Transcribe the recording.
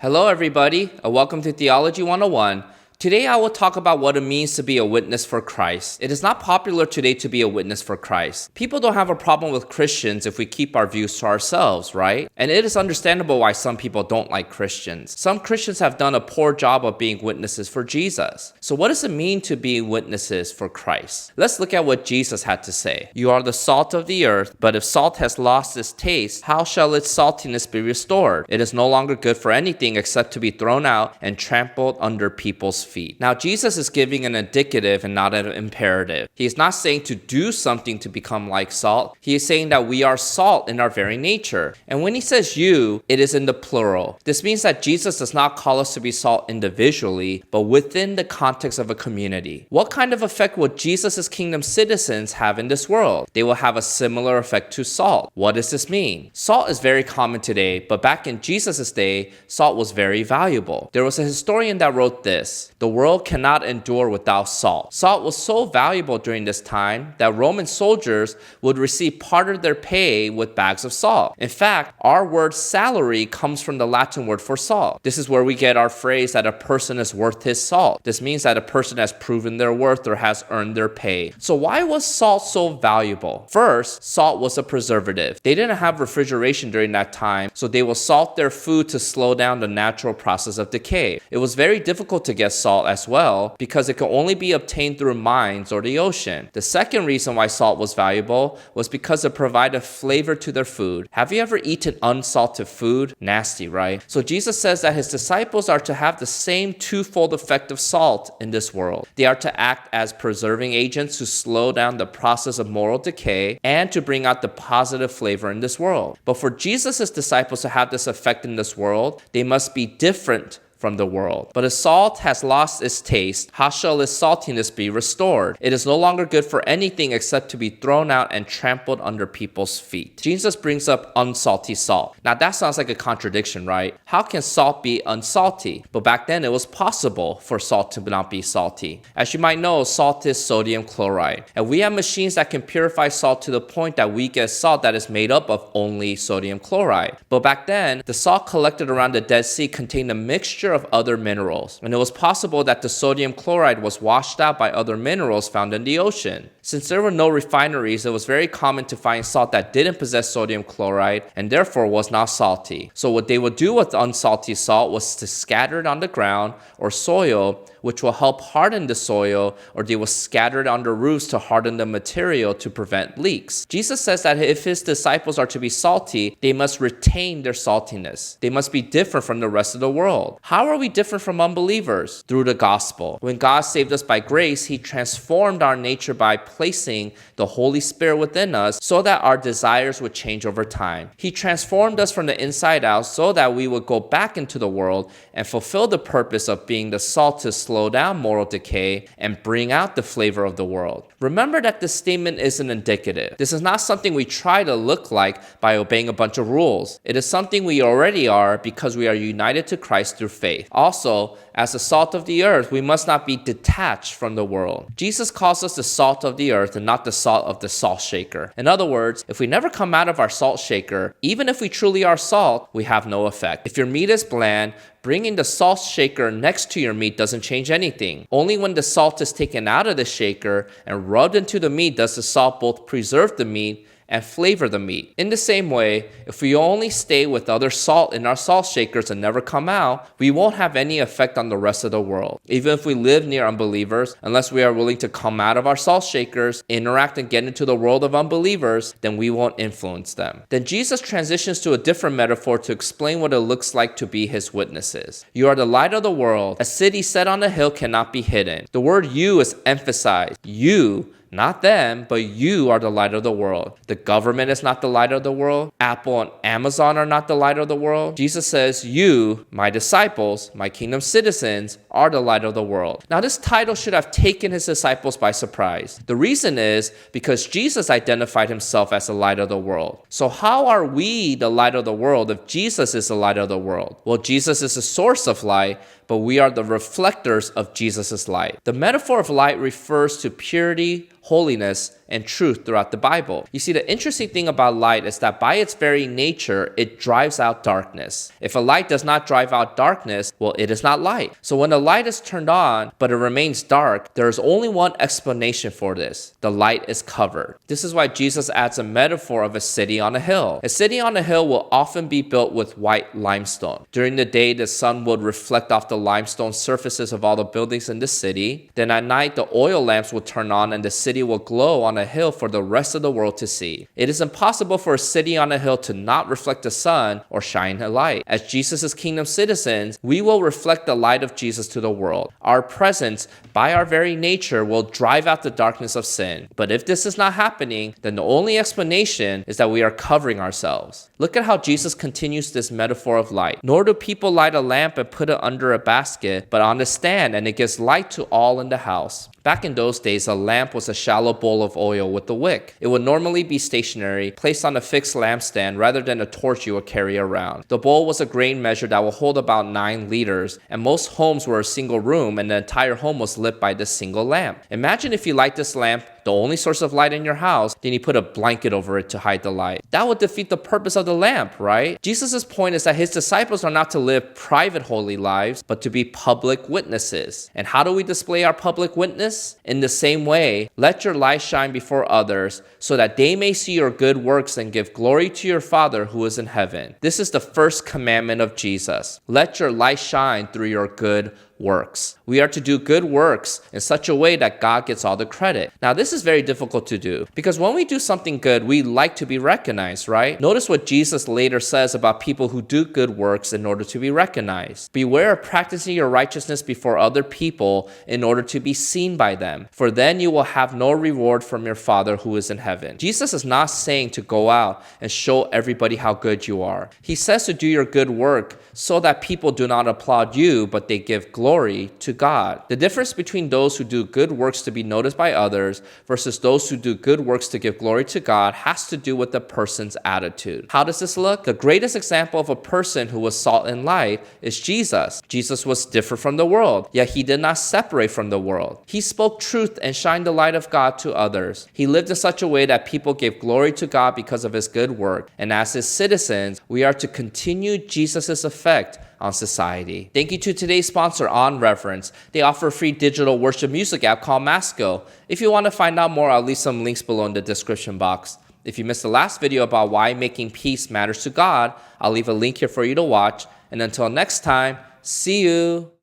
Hello, everybody, and welcome to Theology 101. Today, I will talk about what it means to be a witness for Christ. It is not popular today to be a witness for Christ. People don't have a problem with Christians if we keep our views to ourselves, right? And it is understandable why some people don't like Christians. Some Christians have done a poor job of being witnesses for Jesus. So what does it mean to be witnesses for Christ? Let's look at what Jesus had to say. You are the salt of the earth, but if salt has lost its taste, how shall its saltiness be restored? It is no longer good for anything except to be thrown out and trampled under people's feet. Now, Jesus is giving an indicative and not an imperative. He is not saying to do something to become like salt. He is saying that we are salt in our very nature. And when he says you, it is in the plural. This means that Jesus does not call us to be salt individually, but within the context of a community. What kind of effect will Jesus' kingdom citizens have in this world? They will have a similar effect to salt. What does this mean? Salt is very common today, but back in Jesus' day, salt was very valuable. There was a historian that wrote this: the world cannot endure without salt. Salt was so valuable during this time that Roman soldiers would receive part of their pay with bags of salt. In fact, our word salary comes from the Latin word for salt. This is where we get our phrase that a person is worth his salt. This means that a person has proven their worth or has earned their pay. So why was salt so valuable? First, salt was a preservative. They didn't have refrigeration during that time, so they will salt their food to slow down the natural process of decay. It was very difficult to get salt as well because it could only be obtained through mines or the ocean. The second reason why salt was valuable was because it provided flavor to their food. Have you ever eaten unsalted food? Nasty, right? So Jesus says that his disciples are to have the same twofold effect of salt in this world. They are to act as preserving agents to slow down the process of moral decay and to bring out the positive flavor in this world. But for Jesus' disciples to have this effect in this world, they must be different from the world. But if salt has lost its taste, how shall its saltiness be restored? It is no longer good for anything except to be thrown out and trampled under people's feet. Jesus brings up unsalty salt. Now that sounds like a contradiction, right? How can salt be unsalty? But back then it was possible for salt to not be salty. As you might know, salt is sodium chloride. And we have machines that can purify salt to the point that we get salt that is made up of only sodium chloride. But back then, the salt collected around the Dead Sea contained a mixture of other minerals, and it was possible that the sodium chloride was washed out by other minerals found in the ocean. Since there were no refineries, it was very common to find salt that didn't possess sodium chloride and therefore was not salty. So what they would do with unsalty salt was to scatter it on the ground or soil, which will help harden the soil, or they will scatter it under roofs to harden the material to prevent leaks. Jesus says that if his disciples are to be salty, they must retain their saltiness. They must be different from the rest of the world. How are we different from unbelievers? Through the gospel. When God saved us by grace, he transformed our nature by placing the Holy Spirit within us so that our desires would change over time. He transformed us from the inside out so that we would go back into the world and fulfill the purpose of being the salt to slow down moral decay and bring out the flavor of the world. Remember that this statement isn't indicative. This is not something we try to look like by obeying a bunch of rules. It is something we already are because we are united to Christ through faith. Also, as the salt of the earth, we must not be detached from the world. Jesus calls us the salt of the earth and not the salt of the salt shaker. In other words, if we never come out of our salt shaker, even if we truly are salt, we have no effect. If your meat is bland, bringing the salt shaker next to your meat doesn't change anything. Only when the salt is taken out of the shaker and rubbed into the meat does the salt both preserve the meat and flavor the meat. In the same way, if we only stay with other salt in our salt shakers and never come out, we won't have any effect on the rest of the world. Even if we live near unbelievers, unless we are willing to come out of our salt shakers, interact and get into the world of unbelievers, then we won't influence them. Then Jesus transitions to a different metaphor to explain what it looks like to be his witnesses. You are the light of the world. A city set on a hill cannot be hidden. The word you is emphasized. You, not them, but you are the light of the world. The government is not the light of the world. Apple and Amazon are not the light of the world. Jesus says, you, my disciples, my kingdom citizens, are the light of the world. Now, this title should have taken his disciples by surprise. The reason is because Jesus identified himself as the light of the world. So how are we the light of the world if Jesus is the light of the world? Well, Jesus is the source of light, but we are the reflectors of Jesus' light. The metaphor of light refers to purity, holiness, and truth throughout the Bible. You see, the interesting thing about light is that by its very nature, it drives out darkness. If a light does not drive out darkness, well, it is not light. So when a light is turned on, but it remains dark, there is only one explanation for this. The light is covered. This is why Jesus adds a metaphor of a city on a hill. A city on a hill will often be built with white limestone. During the day, the sun would reflect off the limestone surfaces of all the buildings in the city. Then at night, the oil lamps will turn on and the city will glow on a hill for the rest of the world to see. It is impossible for a city on a hill to not reflect the sun or shine a light. As Jesus' kingdom citizens, we will reflect the light of Jesus to the world. Our presence, by our very nature, will drive out the darkness of sin. But if this is not happening, then the only explanation is that we are covering ourselves. Look at how Jesus continues this metaphor of light. Nor do people light a lamp and put it under a basket, but on a stand, and it gives light to all in the house. Back in those days, a lamp was a shallow bowl of oil with a wick. It would normally be stationary, placed on a fixed lampstand rather than a torch you would carry around. The bowl was a grain measure that would hold about 9 liters, and most homes were a single room, and the entire home was lit by this single lamp. Imagine if you light this lamp, the only source of light in your house, then you put a blanket over it to hide the light. That would defeat the purpose of the lamp, right? Jesus' point is that his disciples are not to live private holy lives, but to be public witnesses. And how do we display our public witness? In the same way, let your light shine before others, so that they may see your good works and give glory to your Father who is in heaven. This is the first commandment of Jesus. Let your light shine through your good works. We are to do good works in such a way that God gets all the credit. Now, this is very difficult to do because when we do something good, we like to be recognized, right? Notice what Jesus later says about people who do good works in order to be recognized. Beware of practicing your righteousness before other people in order to be seen by them, for then you will have no reward from your Father who is in heaven. Jesus is not saying to go out and show everybody how good you are. He says to do your good work so that people do not applaud you, but they give glory to God. The difference between those who do good works to be noticed by others versus those who do good works to give glory to God has to do with the person's attitude. How does this look? The greatest example of a person who was salt and light is Jesus. Jesus was different from the world, yet he did not separate from the world. He spoke truth and shined the light of God to others. He lived in such a way that people gave glory to God because of his good work. And as his citizens, we are to continue Jesus' effect on society. Thank you to today's sponsor, On Reverence. They offer a free digital worship music app called Masco. If you want to find out more, I'll leave some links below in the description box. If you missed the last video about why making peace matters to God, I'll leave a link here for you to watch. And until next time, see you.